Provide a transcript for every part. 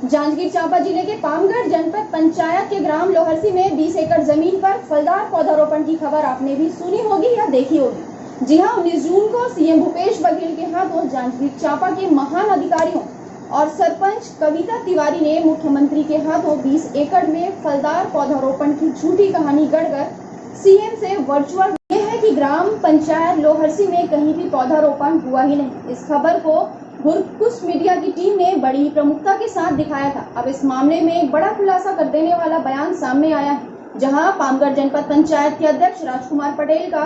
जांजगीर चांपा जिले के पामगढ़ जनपद पंचायत के ग्राम लोहरसी में 20 एकड़ जमीन पर फलदार पौधारोपण की खबर आपने भी सुनी होगी या देखी होगी। जी हां, 19 जून को सीएम भूपेश बघेल के हाथों जांजगीर चांपा के महान अधिकारियों और सरपंच कविता तिवारी ने मुख्यमंत्री के हाथों 20 एकड़ में फलदार पौधारोपण की झूठी कहानी गढ़कर सीएम से वर्चुअल कि ग्राम पंचायत लोहरसी में कहीं भी पौधारोपण हुआ ही नहीं। इस खबर को गुरकुश मीडिया की टीम ने बड़ी प्रमुखता के साथ दिखाया था। अब इस मामले में एक बड़ा खुलासा कर देने वाला बयान सामने आया है, जहां पामगढ़ जनपद पंचायत के अध्यक्ष राजकुमार पटेल का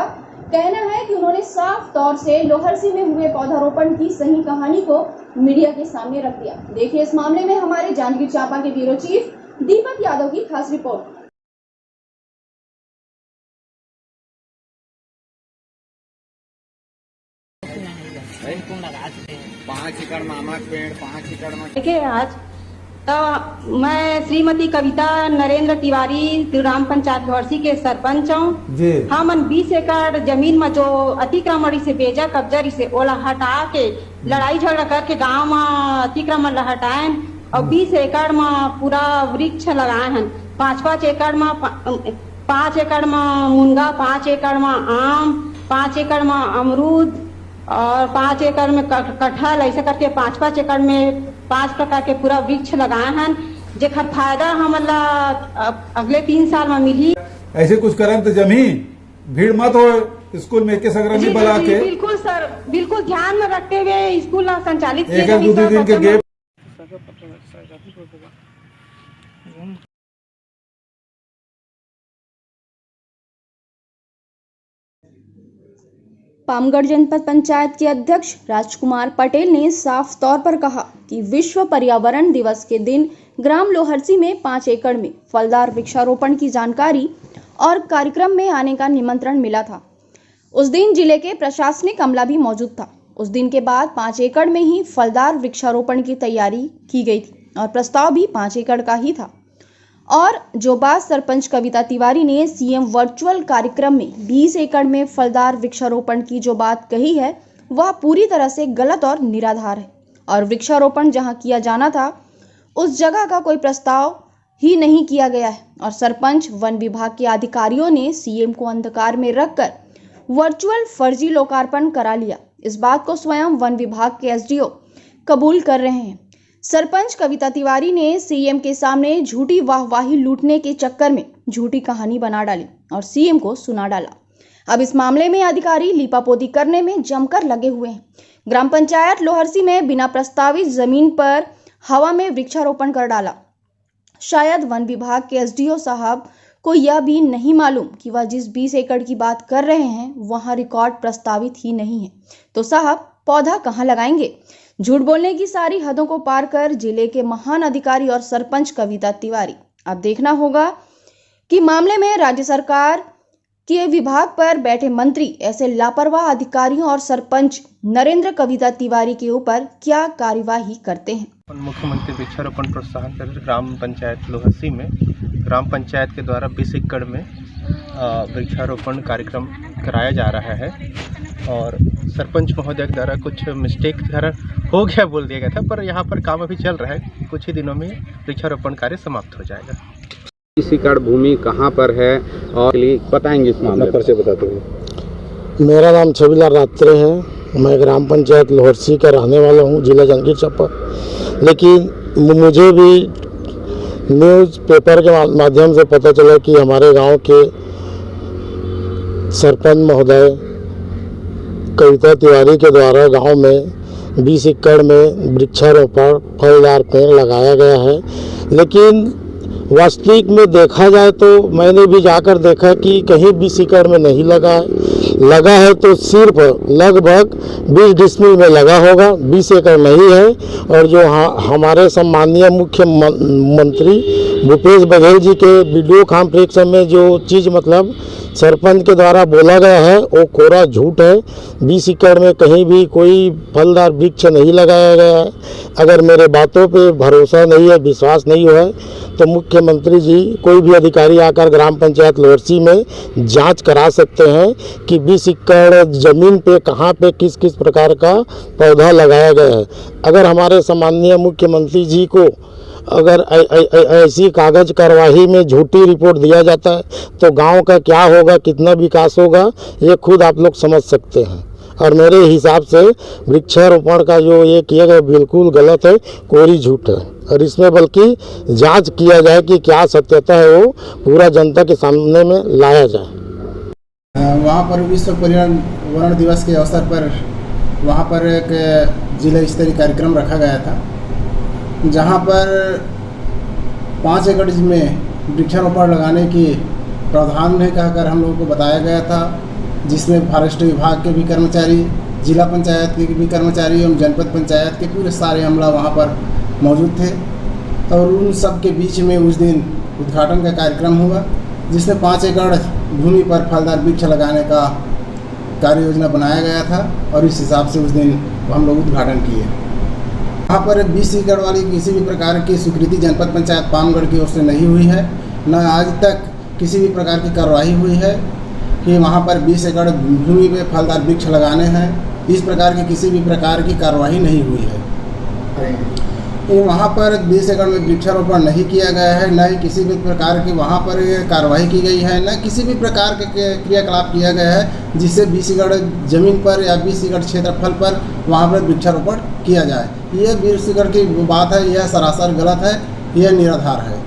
कहना है कि उन्होंने साफ तौर से लोहरसी में हुए पौधारोपण की सही कहानी को मीडिया के सामने रख दिया। देखिए इस मामले में हमारे जांजगीर चांपा के ब्यूरो चीफ दीपक यादव की खास रिपोर्ट। 5 एकड़ मामा पेड़ 5 एकड़ में देखिए आज तो मैं श्रीमती कविता नरेंद्र तिवारी ग्राम पंचायत लोहरसी के सरपंच हूँ। हमन 20 एकड़ जमीन में जो अतिक्रमण से बेजा कब्जा से ओला हटा के लड़ाई झगड़ा करके गांव में अतिक्रमण हटाए और 20 एकड़ में पूरा वृक्ष लगाए हैं। 5-5 एकड़ में 5 एकड़ में मुनगा, 5 एकड़ में आम, 5 एकड़ में अमरूद और 5 एकड़ में कटहल, ऐसा करके 5-5 एकड़ में 5 प्रकार के पूरा वृक्ष लगाए हैं, जेकर फायदा हमला अगले 3 साल में मिली। ऐसे कुछ करम तो जमीन भीड़ मत हो स्कूल में के संग्रामी बना के। बिल्कुल सर, बिल्कुल ध्यान में रखते हुए स्कूल संचालित एक दिन के गेट। पामगढ़ जनपद पंचायत के अध्यक्ष राजकुमार पटेल ने साफ तौर पर कहा कि विश्व पर्यावरण दिवस के दिन ग्राम लोहरसी में 5 एकड़ में फलदार वृक्षारोपण की जानकारी और कार्यक्रम में आने का निमंत्रण मिला था। उस दिन जिले के प्रशासनिक अमला भी मौजूद था। उस दिन के बाद 5 एकड़ में ही फलदार वृक्षारोपण की तैयारी की गई थी और प्रस्ताव भी 5 एकड़ का ही था। और जो बात सरपंच कविता तिवारी ने सीएम वर्चुअल कार्यक्रम में 20 एकड़ में फलदार वृक्षारोपण की जो बात कही है वह पूरी तरह से गलत और निराधार है। और वृक्षारोपण जहां किया जाना था उस जगह का कोई प्रस्ताव ही नहीं किया गया है और सरपंच वन विभाग के अधिकारियों ने सीएम को अंधकार में रखकर वर्चुअल फर्जी लोकार्पण करा लिया। इस बात को स्वयं वन विभाग के एसडीओ कबूल कर रहे हैं। सरपंच कविता तिवारी ने सीएम के सामने झूठी वाहवाही लूटने के चक्कर में झूठी कहानी बना डाली और सीएम को सुना डाला। अब इस मामले में अधिकारी लीपापोती करने में जमकर लगे हुए हैं। ग्राम पंचायत लोहरसी में बिना प्रस्तावित जमीन पर हवा में वृक्षारोपण कर डाला। शायद वन विभाग के एसडीओ साहब को यह भी नहीं मालूम कि वह जिस 20 एकड़ की बात कर रहे हैं वहां रिकॉर्ड प्रस्तावित ही नहीं है, तो साहब पौधा कहां लगाएंगे। झूठ बोलने की सारी हदों को पार कर जिले के महान अधिकारी और सरपंच कविता तिवारी। अब देखना होगा कि मामले में राज्य सरकार के विभाग पर बैठे मंत्री ऐसे लापरवाह अधिकारियों और सरपंच नरेंद्र कविता तिवारी के ऊपर क्या कार्यवाही करते हैं। मुख्यमंत्री वृक्षारोपण प्रोत्साहन कर ग्राम पंचायत लोहरसी में ग्राम पंचायत के द्वारा 20 एकड़ में वृक्षारोपण कार्यक्रम कराया जा रहा है और सरपंच महोदय के द्वारा कुछ मिस्टेक हो गया बोल दिया गया था, पर यहाँ पर काम अभी चल रहा है। कुछ ही दिनों में वृक्षारोपण कार्य समाप्त हो जाएगा। 20 एकड़ भूमि कहाँ पर है और बताएंगे इस मामले पर से बताते हुए। मेरा नाम छविलाल रात्रे है, मैं ग्राम पंचायत लोहरसी का रहने वाला हूँ, जिला जांजगीर चांपा। लेकिन मुझे भी न्यूज़ पेपर के माध्यम से पता चला कि हमारे गांव के सरपंच महोदय कविता तिवारी के द्वारा गांव में 20 एकड़ में वृक्षारोपण फलदार पेड़ लगाया गया है। लेकिन वास्तविक में देखा जाए तो मैंने भी जाकर देखा कि कहीं 20 एकड़ में नहीं लगा है तो सिर्फ लगभग 20 डिसमिल में लगा होगा, 20 एकड़ नहीं है। और जो हमारे सम्माननीय मुख्यमंत्री भूपेश बघेल जी के वीडियो कॉन्फ्रेंस में जो चीज़ मतलब सरपंच के द्वारा बोला गया है वो कोरा झूठ है। 20 एकड़ में कहीं भी कोई फलदार वृक्ष नहीं लगाया गया है। अगर मेरे बातों पे भरोसा नहीं है, विश्वास नहीं है तो मुख्यमंत्री जी कोई भी अधिकारी आकर ग्राम पंचायत लोहरसी में जांच करा सकते हैं कि 20 एकड़ ज़मीन पे कहाँ पे किस किस प्रकार का पौधा लगाया गया है। अगर हमारे सम्माननीय मुख्यमंत्री जी को अगर ऐसी कागज कार्रवाई में झूठी रिपोर्ट दिया जाता है तो गांव का क्या होगा, कितना विकास होगा, ये खुद आप लोग समझ सकते हैं। और मेरे हिसाब से वृक्षारोपण का जो ये किया गया बिल्कुल गलत है, कोरी झूठ है। और इसमें बल्कि जांच किया जाए कि क्या सत्यता है, वो पूरा जनता के सामने में लाया जाए। वहाँ पर विश्व पर्यावरण दिवस के अवसर पर वहाँ पर एक जिला स्तरीय कार्यक्रम रखा गया था, जहाँ पर 5 एकड़ में वृक्षारोपण लगाने की प्रावधान है कहकर हम लोगों को बताया गया था, जिसमें फॉरेस्ट विभाग के भी कर्मचारी, जिला पंचायत के भी कर्मचारी एवं जनपद पंचायत के पूरे सारे अमला वहाँ पर मौजूद थे। और उन सब के बीच में उस दिन उद्घाटन का कार्यक्रम हुआ, जिसमें 5 एकड़ भूमि पर फलदार वृक्ष लगाने का कार्य योजना बनाया गया था और इस हिसाब से उस दिन हम लोग उद्घाटन किए। वहाँ पर 20 एकड़ वाली किसी भी प्रकार की स्वीकृति जनपद पंचायत पामगढ़ की ओर से नहीं हुई है, न आज तक किसी भी प्रकार की कार्रवाई हुई है कि वहाँ पर 20 एकड़ भूमि में फलदार वृक्ष लगाने हैं। इस प्रकार की किसी भी प्रकार की कार्रवाई नहीं हुई है। वहाँ पर 20 एकड़ में वृक्षारोपण नहीं किया गया है, न ही किसी भी प्रकार की वहाँ पर कार्रवाई की गई है, न किसी भी प्रकार के क्रियाकलाप किया गया है जिससे 20 एकड़ जमीन पर या 20 एकड़ क्षेत्रफल पर वहाँ पर वृक्षारोपण किया जाए। यह 20 एकड़ की बात है, यह सरासर गलत है, यह निराधार है।